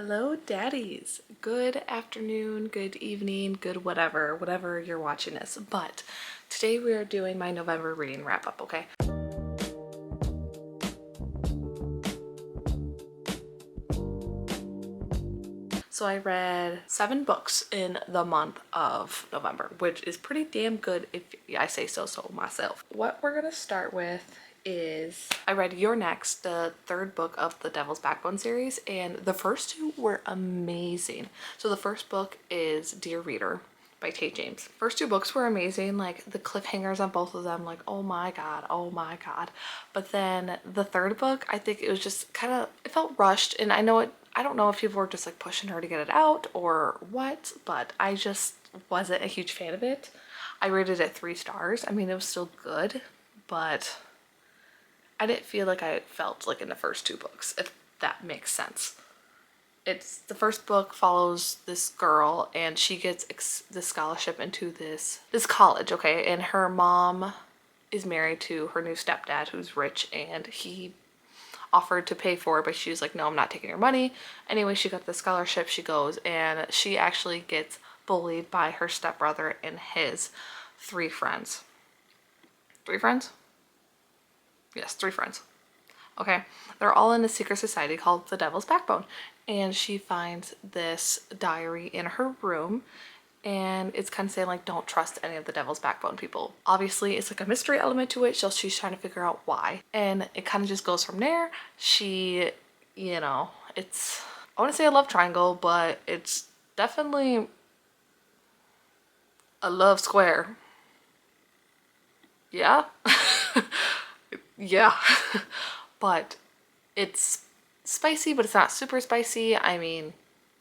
Hello daddies. Good afternoon, good evening, good whatever you're watching this. But today we are doing my November reading wrap up, okay? So I read 7 books in the month of November, which is pretty damn good if I say so myself. What we're gonna start with is I read You're Next, the 3rd book of the Devil's Backbone series, and the first 2 were amazing. So the first book is Dear Reader by Tate James. First 2 books were amazing, like the cliffhangers on both of them, like oh my god, oh my god. But then the 3rd book, I think it was just kind of, it felt rushed, and I don't know if people were just like pushing her to get it out or what, but I just wasn't a huge fan of it. I rated it 3 stars. I mean, it was still good, but I didn't feel like I felt like in the first 2 books, if that makes sense. It's the first book follows this girl and she gets this scholarship into this college, okay? And her mom is married to her new stepdad who's rich, and he offered to pay for it, but she was like, no, I'm not taking your money. Anyway, she got the scholarship, she goes, and she actually gets bullied by her stepbrother and his 3 friends. 3 friends? Yes, 3 friends. Okay, they're all in a secret society called the Devil's Backbone, and she finds this diary in her room, and it's kind of saying like, don't trust any of the Devil's Backbone people. Obviously it's like a mystery element to it, so she's trying to figure out why, and it kind of just goes from there. She, you know, it's, I want to say a love triangle, but it's definitely a love square. Yeah. Yeah. But it's spicy, but it's not super spicy. I mean,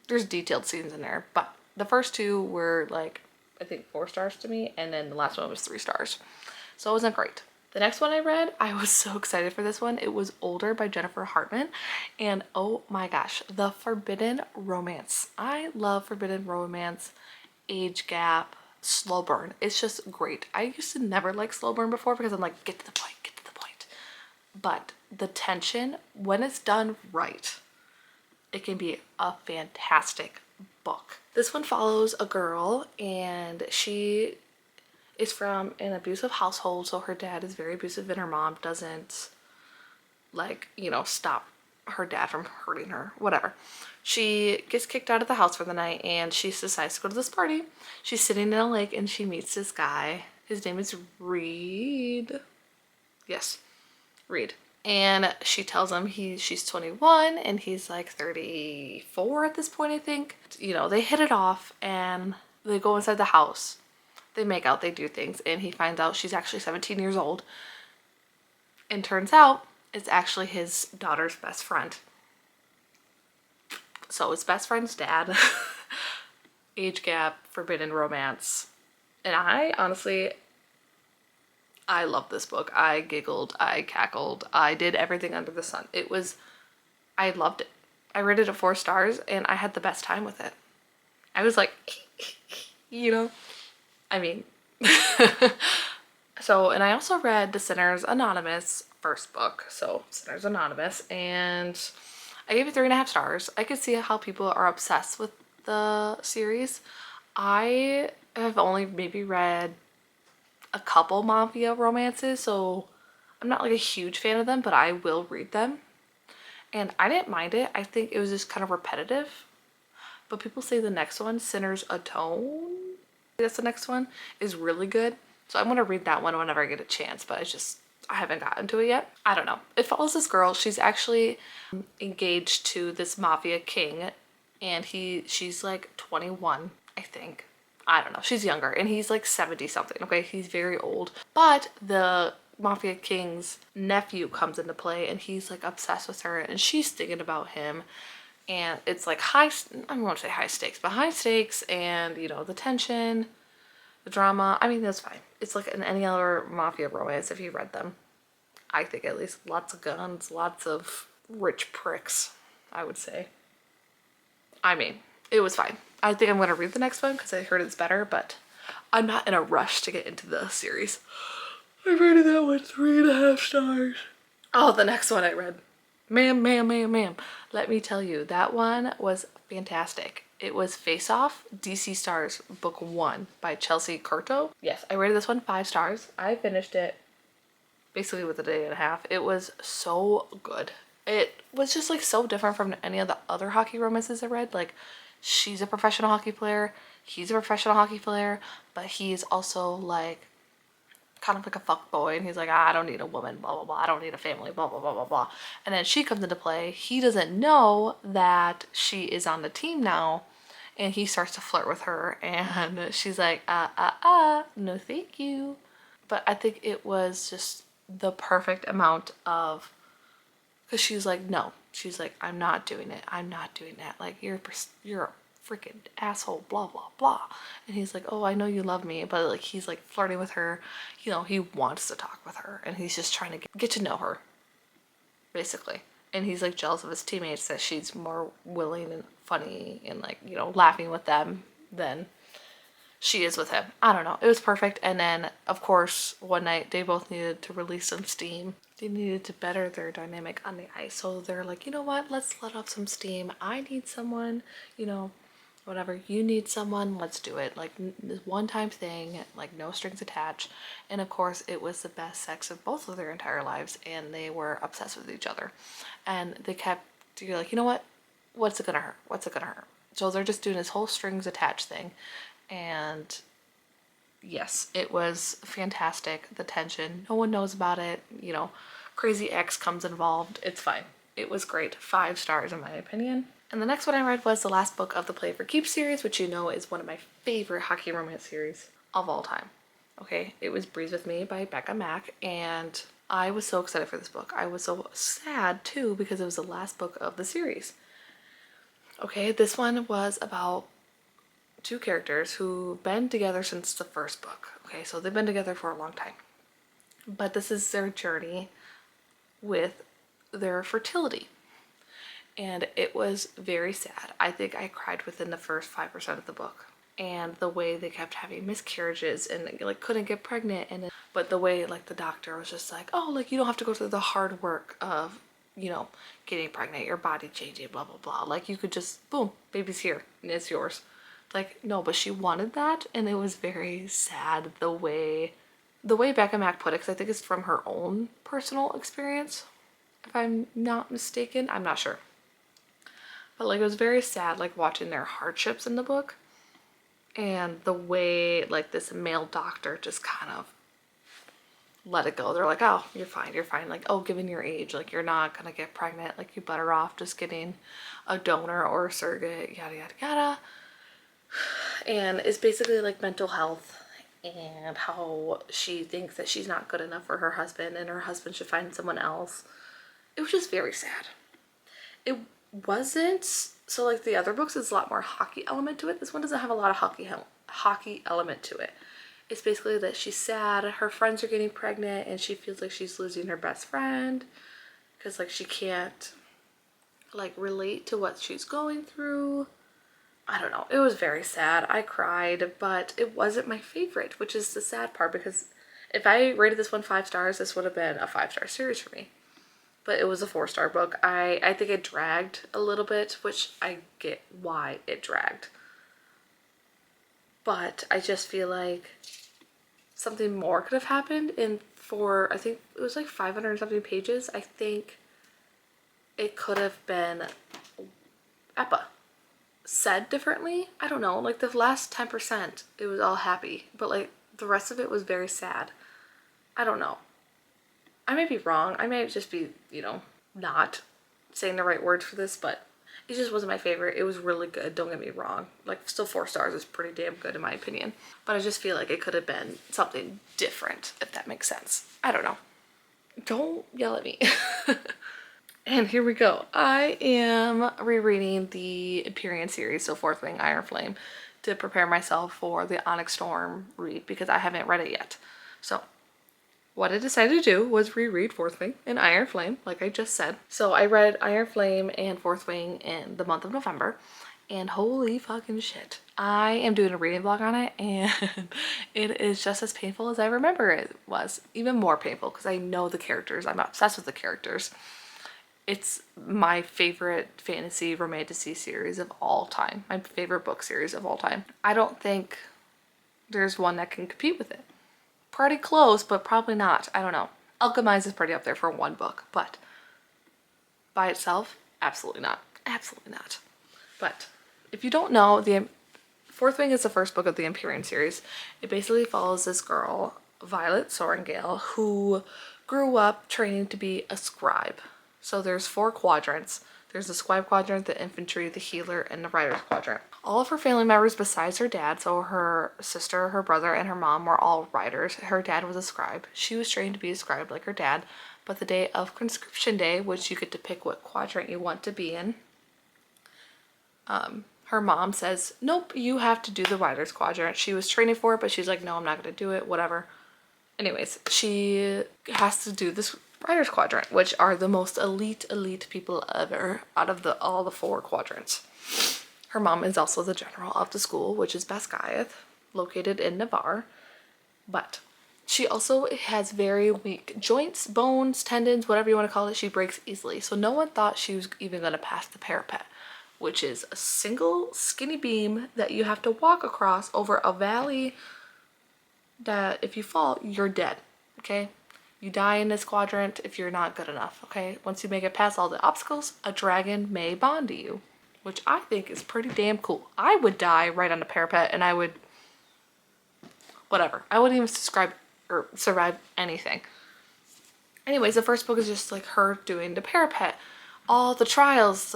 there's detailed scenes in there, but the first 2 were like, I think 4 stars to me, and then the last one was 3 stars. So it wasn't great. The next one I read, I was so excited for this one. It was Older by Jennifer Hartman, and oh my gosh, the forbidden romance. I love forbidden romance, age gap, slow burn. It's just great. I used to never like slow burn before because I'm like, get to the point, get to the point. But the tension, when it's done right, it can be a fantastic book. This one follows a girl, and she is from an abusive household, so her dad is very abusive and her mom doesn't, like, you know, stop her dad from hurting her, whatever. She gets kicked out of the house for the night and she decides to go to this party. She's sitting in a lake and she meets this guy. His name is Reed. Yes, Reed. And she tells him she's 21 and he's like 34 at this point, I think. You know, they hit it off and they go inside the house. They make out, they do things, and he finds out she's actually 17 years old. And turns out it's actually his daughter's best friend. So his best friend's dad. Age gap, forbidden romance. And I honestly, I love this book. I giggled, I cackled, I did everything under the sun. I loved it. I rated it 4 stars and I had the best time with it. I was like, you know, I mean. So, and I also read The Sinner's Anonymous first book. So Sinner's Anonymous, and I gave it 3.5 stars. I could see how people are obsessed with the series. I have only maybe read a couple mafia romances, so I'm not like a huge fan of them, but I will read them. And I didn't mind it. I think it was just kind of repetitive. But people say the next one, Sinners Atone, that's the next one, is really good. So I'm going to read that one whenever I get a chance, but I haven't gotten to it yet. I don't know. It follows this girl. She's actually engaged to this mafia king, and she's like 21, I think. I don't know. She's younger, and he's like 70 something. Okay, he's very old. But the mafia king's nephew comes into play, and he's like obsessed with her, and she's thinking about him. And it's like I don't want to say high stakes, but high stakes, and you know, the tension, the drama. I mean, that's fine. It's like in any other mafia romance if you read them. I think at least lots of guns, lots of rich pricks, I would say. I mean, it was fine. I think I'm going to read the next one because I heard it's better, but I'm not in a rush to get into the series. I rated that one 3.5 stars. Oh, the next one I read. Ma'am. Let me tell you, that one was fantastic. It was Face Off, DC Stars, book 1 by Chelsea Curto. Yes, I rated this one 5 stars. I finished it basically with a day and a half. It was so good. It was just like so different from any of the other hockey romances I read. Like, she's a professional hockey player, he's a professional hockey player, but he's also like kind of like a fuck boy, and he's like, I don't need a woman, blah blah blah, I don't need a family, blah blah blah blah blah. And then she comes into play. He doesn't know that she is on the team now, and he starts to flirt with her, and she's like, no thank you. But I think it was just the perfect amount of, because she's like, no, she's like, I'm not doing it, I'm not doing that, like you're a freaking asshole, blah blah blah. And he's like, oh, I know you love me, but like he's like flirting with her, you know, he wants to talk with her, and he's just trying to get to know her basically. And he's like jealous of his teammates that she's more willing and funny and like, you know, laughing with them than she is with him. I don't know. It was perfect. And then, of course, one night they both needed to release some steam. They needed to better their dynamic on the ice. So they're like, you know what? Let's let off some steam. I need someone, you know, whatever. You need someone. Let's do it. Like, this one-time thing, like no strings attached. And of course, it was the best sex of both of their entire lives. And they were obsessed with each other. And they kept, you're like, you know what? What's it gonna hurt? What's it gonna hurt? So they're just doing this whole strings attached thing. And yes, it was fantastic. The tension, no one knows about it, you know, crazy ex comes involved, it's fine. It was great. 5 stars in my opinion. And the next one I read was the last book of the Play for Keeps series, which you know is one of my favorite hockey romance series of all time. Okay, it was Breeze With Me by Becca Mack, and I was so excited for this book. I was so sad too because it was the last book of the series. Okay, this one was about 2 characters who've been together since the first book. Okay, so they've been together for a long time. But this is their journey with their fertility. And it was very sad. I think I cried within the first 5% of the book. And the way they kept having miscarriages and like couldn't get pregnant, and but the way like the doctor was just like, oh, like you don't have to go through the hard work of, you know, getting pregnant, your body changing, blah blah blah. Like you could just boom, baby's here and it's yours. Like, no, but she wanted that, and it was very sad the way Becca Mack put it, because I think it's from her own personal experience, if I'm not mistaken. I'm not sure. But like it was very sad, like watching their hardships in the book, and the way like this male doctor just kind of let it go. They're like, oh, you're fine, you're fine. Like, oh, given your age, like you're not gonna get pregnant, like you better off just getting a donor or a surrogate, yada yada yada. And it's basically like mental health and how she thinks that she's not good enough for her husband and her husband should find someone else. It was just very sad. It wasn't, so like the other books, is a lot more hockey element to it. This one doesn't have a lot of hockey element to it. It's basically that she's sad, her friends are getting pregnant, and she feels like she's losing her best friend because like she can't like relate to what she's going through. I don't know. It was very sad. I cried, but it wasn't my favorite, which is the sad part, because if I rated this one 5 stars, this would have been a 5-star series for me. But it was a 4-star book. I think it dragged a little bit, which I get why it dragged. But I just feel like something more could have happened. And for, I think it was like 500 and something pages, I think it could have been said differently. I don't know, like the last 10% it was all happy, but like the rest of it was very sad. I don't know, I may be wrong, I may just be, you know, not saying the right words for this, but it just wasn't my favorite. It was really good, don't get me wrong, like still 4 stars is pretty damn good in my opinion, but I just feel like it could have been something different, if that makes sense. I don't know, don't yell at me. And here we go. I am rereading the Empyrean series, so Fourth Wing, Iron Flame, to prepare myself for the Onyx Storm read because I haven't read it yet. So what I decided to do was reread Fourth Wing and Iron Flame, like I just said. So I read Iron Flame and Fourth Wing in the month of November, and holy fucking shit. I am doing a reading vlog on it, and it is just as painful as I remember it was. Even more painful because I know the characters. I'm obsessed with the characters. It's my favorite fantasy romantasy series of all time. My favorite book series of all time. I don't think there's one that can compete with it. Pretty close, but probably not. I don't know. Alchemize is pretty up there for one book, but by itself, absolutely not. Absolutely not. But if you don't know, the Fourth Wing is the first book of the Empyrean series. It basically follows this girl, Violet Sorrengail, who grew up training to be a scribe. So there's 4 quadrants. There's the scribe quadrant, the infantry, the healer, and the writer's quadrant. All of her family members besides her dad, so her sister, her brother, and her mom were all writers. Her dad was a scribe. She was trained to be a scribe like her dad, but the day of conscription day, which you get to pick what quadrant you want to be in, her mom says, nope, you have to do the writer's quadrant. She was training for it, but she's like, no, I'm not going to do it, whatever. Anyways, she has to do this writer's quadrant, which are the most elite people ever out of all the 4 quadrants. Her mom is also the general of the school, which is Basgiath, located in Navarre. But she also has very weak joints, bones, tendons, whatever you want to call it. She breaks easily. So no one thought she was even going to pass the parapet, which is a single skinny beam that you have to walk across over a valley that if you fall, you're dead, okay? You die in this quadrant if you're not good enough, okay? Once you make it past all the obstacles, a dragon may bond to you, which I think is pretty damn cool. I would die right on the parapet and I would, whatever. I wouldn't even survive anything. Anyways, the first book is just like her doing the parapet, all the trials,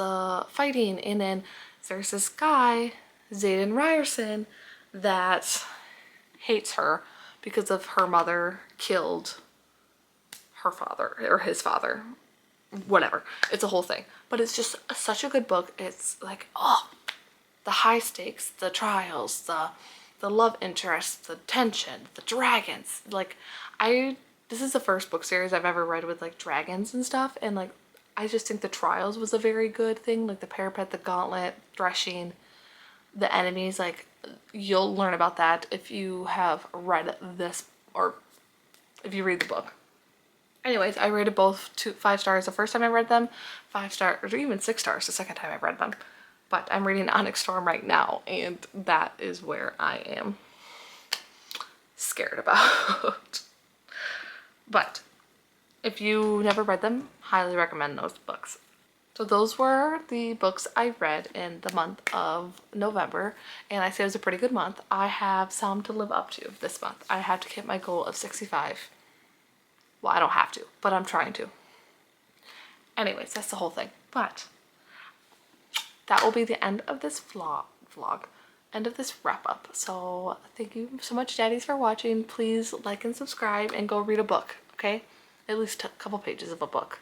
fighting, and then there's this guy, Xaden Ryerson, that hates her because of her mother killed her father, or his father, whatever. It's a whole thing, but it's just such a good book. It's like, oh, the high stakes, the trials, the love interest, the tension, the dragons. Like, this is the first book series I've ever read with like dragons and stuff, and like I just think the trials was a very good thing, like the parapet, the gauntlet, threshing, the enemies. Like, you'll learn about that if you have read this, or if you read the book. Anyways, I rated both 5 stars the first time I read them, 5 stars, or even 6 stars the second time I read them. But I'm reading Onyx Storm right now, and that is where I am scared about. But if you never read them, highly recommend those books. So those were the books I read in the month of November, and I say it was a pretty good month. I have some to live up to this month. I have to hit my goal of 65. Well, I don't have to, but I'm trying to. Anyways, that's the whole thing. But that will be the end of this vlog, end of this wrap up. So thank you so much, daddies, for watching. Please like and subscribe and go read a book, okay? At least a couple pages of a book.